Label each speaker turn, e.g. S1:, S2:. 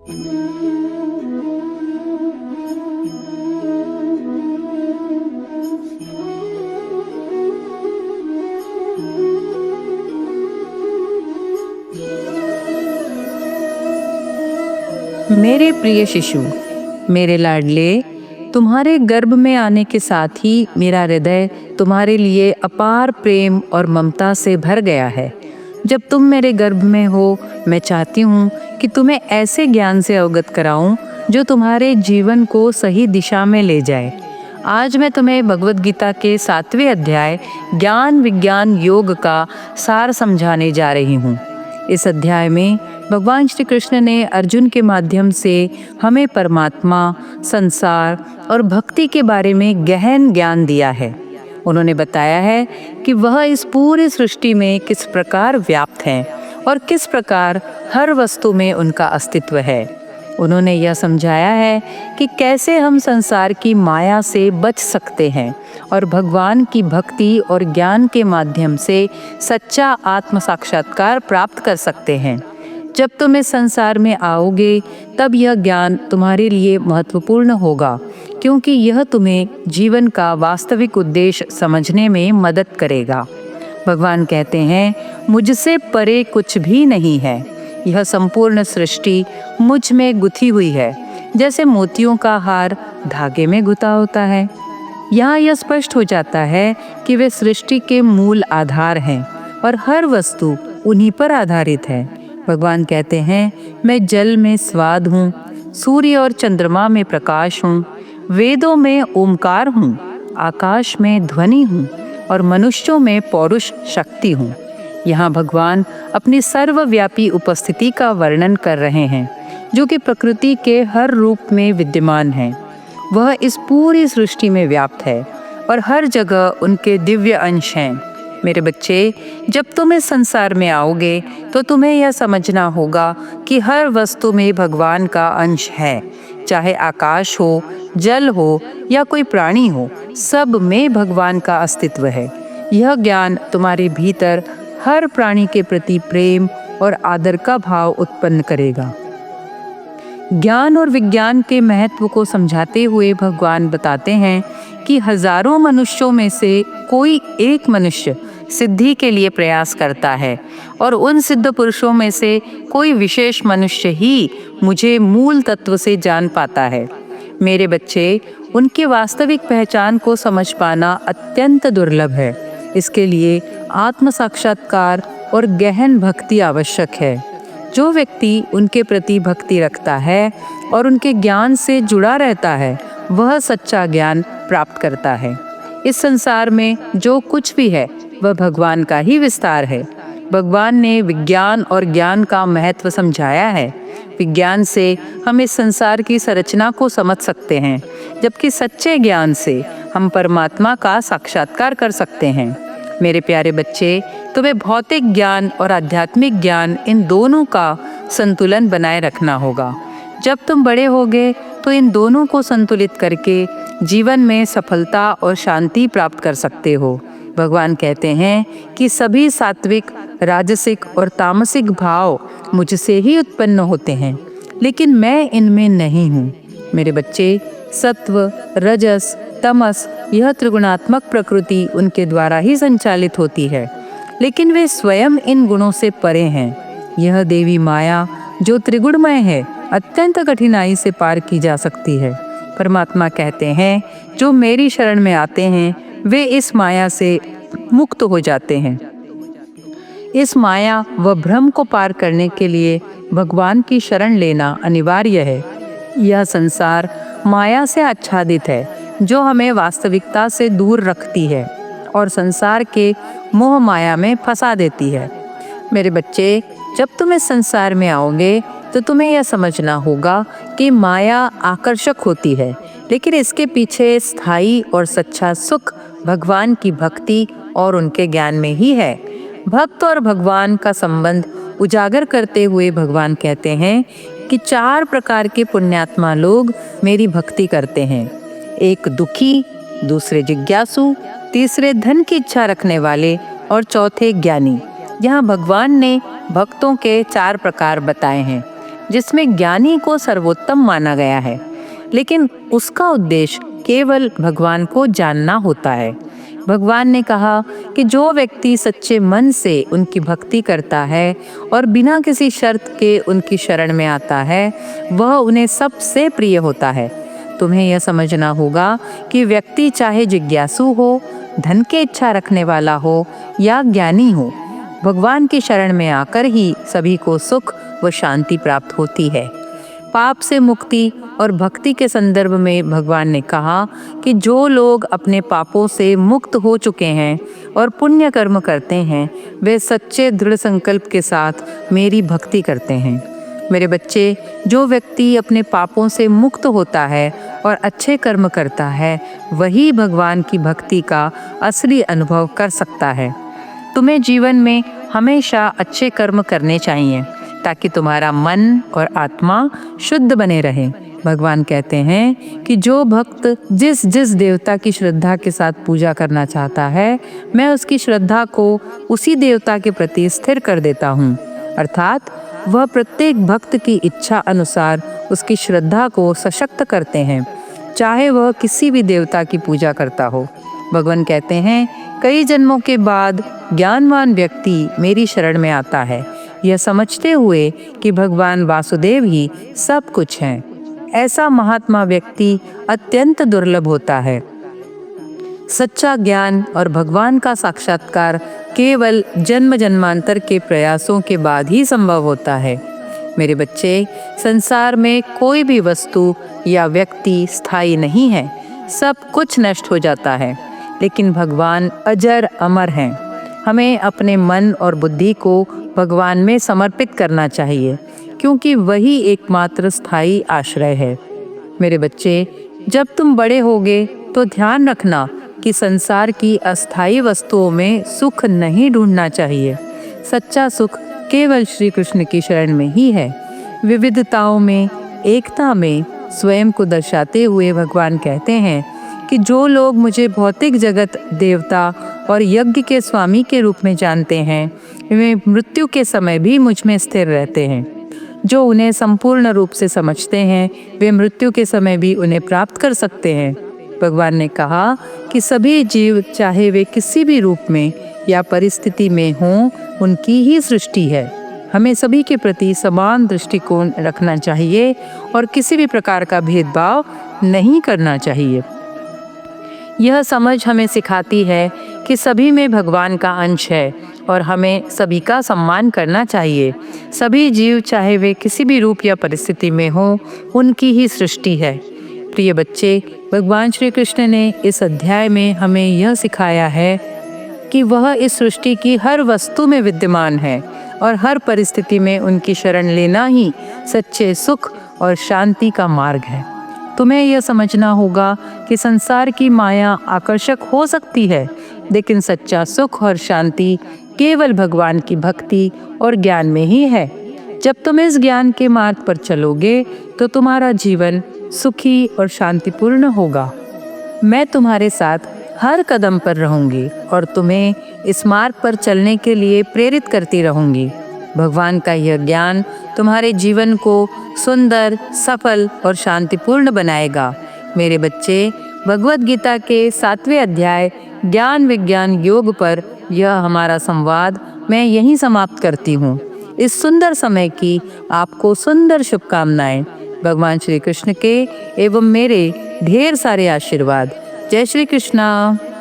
S1: मेरे प्रिय शिशु, मेरे लाडले, तुम्हारे गर्भ में आने के साथ ही मेरा हृदय तुम्हारे लिए अपार प्रेम और ममता से भर गया है। जब तुम मेरे गर्भ में हो, मैं चाहती हूँ कि तुम्हें ऐसे ज्ञान से अवगत कराऊं जो तुम्हारे जीवन को सही दिशा में ले जाए। आज मैं तुम्हें भगवद गीता के 7वें अध्याय ज्ञान विज्ञान योग का सार समझाने जा रही हूँ। इस अध्याय में भगवान श्री कृष्ण ने अर्जुन के माध्यम से हमें परमात्मा, संसार और भक्ति के बारे में गहन ज्ञान दिया है। उन्होंने बताया है कि वह इस पूरी सृष्टि में किस प्रकार व्याप्त हैं और किस प्रकार हर वस्तु में उनका अस्तित्व है। उन्होंने यह समझाया है कि कैसे हम संसार की माया से बच सकते हैं और भगवान की भक्ति और ज्ञान के माध्यम से सच्चा आत्म साक्षात्कार प्राप्त कर सकते हैं। जब तुम इस संसार में आओगे तब यह ज्ञान तुम्हारे लिए महत्वपूर्ण होगा, क्योंकि यह तुम्हें जीवन का वास्तविक उद्देश्य समझने में मदद करेगा। भगवान कहते हैं, मुझसे परे कुछ भी नहीं है। यह संपूर्ण सृष्टि मुझ में गुथी हुई है, जैसे मोतियों का हार धागे में गुथा होता है। यहाँ यह स्पष्ट हो जाता है कि वे सृष्टि के मूल आधार हैं और हर वस्तु उन्हीं पर आधारित है। भगवान कहते हैं, मैं जल में स्वाद हूँ, सूर्य और चंद्रमा में प्रकाश हूँ, वेदों में ओमकार हूँ, आकाश में ध्वनि हूँ और मनुष्यों में पौरुष शक्ति हूँ। यहाँ भगवान अपनी सर्वव्यापी उपस्थिति का वर्णन कर रहे हैं, जो कि प्रकृति के हर रूप में विद्यमान है। वह इस पूरी सृष्टि में व्याप्त है और हर जगह उनके दिव्य अंश हैं। मेरे बच्चे, जब तुम इस संसार में आओगे तो तुम्हें यह समझना होगा कि हर वस्तु में भगवान का अंश है। चाहे आकाश हो, जल हो या कोई प्राणी हो, सब में भगवान का अस्तित्व है। यह ज्ञान तुम्हारे भीतर हर प्राणी के प्रति प्रेम और आदर का भाव उत्पन्न करेगा। ज्ञान और विज्ञान के महत्व को समझाते हुए भगवान बताते हैं कि हजारों मनुष्यों में से कोई एक मनुष्य सिद्धि के लिए प्रयास करता है और उन सिद्ध पुरुषों में से कोई विशेष मनुष्य ही मुझे मूल तत्व से जान पाता है। मेरे बच्चे, उनकी वास्तविक पहचान को समझ पाना अत्यंत दुर्लभ है। इसके लिए आत्म साक्षात्कार और गहन भक्ति आवश्यक है। जो व्यक्ति उनके प्रति भक्ति रखता है और उनके ज्ञान से जुड़ा रहता है, वह सच्चा ज्ञान प्राप्त करता है। इस संसार में जो कुछ भी है वह भगवान का ही विस्तार है। भगवान ने विज्ञान और ज्ञान का महत्व समझाया है। विज्ञान से हम इस संसार की संरचना को समझ सकते हैं, जबकि सच्चे ज्ञान से हम परमात्मा का साक्षात्कार कर सकते हैं। मेरे प्यारे बच्चे, तुम्हें भौतिक ज्ञान और आध्यात्मिक ज्ञान, इन दोनों का संतुलन बनाए रखना होगा। जब तुम बड़े होगे तो इन दोनों को संतुलित करके जीवन में सफलता और शांति प्राप्त कर सकते हो। भगवान कहते हैं कि सभी सात्विक, राजसिक और तामसिक भाव मुझसे ही उत्पन्न होते हैं, लेकिन मैं इनमें नहीं हूँ। मेरे बच्चे, सत्व, रजस, तमस, यह त्रिगुणात्मक प्रकृति उनके द्वारा ही संचालित होती है, लेकिन वे स्वयं इन गुणों से परे हैं। यह देवी माया, जो त्रिगुणमय है, अत्यंत कठिनाई से पार की जा सकती है। परमात्मा कहते हैं, जो मेरी शरण में आते हैं वे इस माया से मुक्त हो जाते हैं। इस माया व भ्रम को पार करने के लिए भगवान की शरण लेना अनिवार्य है। यह संसार माया से आच्छादित है, जो हमें वास्तविकता से दूर रखती है और संसार के मोह माया में फंसा देती है। मेरे बच्चे, जब तुम इस संसार में आओगे तो तुम्हें यह समझना होगा कि माया आकर्षक होती है, लेकिन इसके पीछे स्थायी और सच्चा सुख भगवान की भक्ति और उनके ज्ञान में ही है। भक्त और भगवान का संबंध उजागर करते हुए भगवान कहते हैं कि 4 प्रकार के पुण्यात्मा लोग मेरी भक्ति करते हैं। एक दुखी, दूसरे जिज्ञासु, तीसरे धन की इच्छा रखने वाले और चौथे ज्ञानी। यहाँ भगवान ने भक्तों के 4 प्रकार बताए हैं। जिसमें ज्ञानी को सर्वोत्तम माना गया है, लेकिन उसका उद्देश्य केवल भगवान को जानना होता है। भगवान ने कहा कि जो व्यक्ति सच्चे मन से उनकी भक्ति करता है और बिना किसी शर्त के उनकी शरण में आता है, वह उन्हें सबसे प्रिय होता है। तुम्हें यह समझना होगा कि व्यक्ति चाहे जिज्ञासु हो, धन की इच्छा रखने वाला हो या ज्ञानी हो, भगवान की शरण में आकर ही सभी को सुख व शांति प्राप्त होती है। पाप से मुक्ति और भक्ति के संदर्भ में भगवान ने कहा कि जो लोग अपने पापों से मुक्त हो चुके हैं और पुण्य कर्म करते हैं, वे सच्चे दृढ़ संकल्प के साथ मेरी भक्ति करते हैं। मेरे बच्चे, जो व्यक्ति अपने पापों से मुक्त होता है और अच्छे कर्म करता है, वही भगवान की भक्ति का असली अनुभव कर सकता है। तुम्हें जीवन में हमेशा अच्छे कर्म करने चाहिए ताकि तुम्हारा मन और आत्मा शुद्ध बने रहे। भगवान कहते हैं कि जो भक्त जिस जिस देवता की श्रद्धा के साथ पूजा करना चाहता है, मैं उसकी श्रद्धा को उसी देवता के प्रति स्थिर कर देता हूँ। अर्थात वह प्रत्येक भक्त की इच्छा अनुसार उसकी श्रद्धा को सशक्त करते हैं, चाहे वह किसी भी देवता की पूजा करता हो। भगवान कहते हैं, कई जन्मों के बाद ज्ञानवान व्यक्ति मेरी शरण में आता है, यह समझते हुए कि भगवान वासुदेव ही सब कुछ हैं। ऐसा महात्मा व्यक्ति अत्यंत दुर्लभ होता है। सच्चा ज्ञान और भगवान का साक्षात्कार केवल जन्म जन्मांतर के प्रयासों के बाद ही संभव होता है। मेरे बच्चे, संसार में कोई भी वस्तु या व्यक्ति स्थायी नहीं है, सब कुछ नष्ट हो जाता है, लेकिन भगवान अजर अमर हैं। हमें अपने मन और बुद्धि को भगवान में समर्पित करना चाहिए, क्योंकि वही एकमात्र स्थायी आश्रय है। मेरे बच्चे, जब तुम बड़े होगे तो ध्यान रखना कि संसार की अस्थायी वस्तुओं में सुख नहीं ढूंढना चाहिए। सच्चा सुख केवल श्री कृष्ण की शरण में ही है। विविधताओं में एकता में स्वयं को दर्शाते हुए भगवान कहते हैं कि जो लोग मुझे भौतिक जगत, देवता और यज्ञ के स्वामी के रूप में जानते हैं, वे मृत्यु के समय भी मुझ में स्थिर रहते हैं। जो उन्हें संपूर्ण रूप से समझते हैं, वे मृत्यु के समय भी उन्हें प्राप्त कर सकते हैं। भगवान ने कहा कि सभी जीव, चाहे वे किसी भी रूप में या परिस्थिति में हों, उनकी ही सृष्टि है। हमें सभी के प्रति समान दृष्टिकोण रखना चाहिए और किसी भी प्रकार का भेदभाव नहीं करना चाहिए। यह समझ हमें सिखाती है कि सभी में भगवान का अंश है और हमें सभी का सम्मान करना चाहिए। सभी जीव, चाहे वे किसी भी रूप या परिस्थिति में हों, उनकी ही सृष्टि है। प्रिय बच्चे, भगवान श्री कृष्ण ने इस अध्याय में हमें यह सिखाया है कि वह इस सृष्टि की हर वस्तु में विद्यमान है और हर परिस्थिति में उनकी शरण लेना ही सच्चे सुख और शांति का मार्ग है। तुम्हें यह समझना होगा कि संसार की माया आकर्षक हो सकती है, लेकिन सच्चा सुख और शांति केवल भगवान की भक्ति और ज्ञान में ही है। जब तुम इस ज्ञान के मार्ग पर चलोगे तो तुम्हारा जीवन सुखी और शांतिपूर्ण होगा। मैं तुम्हारे साथ हर कदम पर रहूंगी और तुम्हें इस मार्ग पर चलने के लिए प्रेरित करती रहूंगी। भगवान का यह ज्ञान तुम्हारे जीवन को सुंदर, सफल और शांतिपूर्ण बनाएगा। मेरे बच्चे, भगवद गीता के 7वें अध्याय ज्ञान विज्ञान योग पर यह हमारा संवाद मैं यहीं समाप्त करती हूँ। इस सुंदर समय की आपको सुंदर शुभकामनाएं। भगवान श्री कृष्ण के एवं मेरे ढेर सारे आशीर्वाद। जय श्री कृष्णा।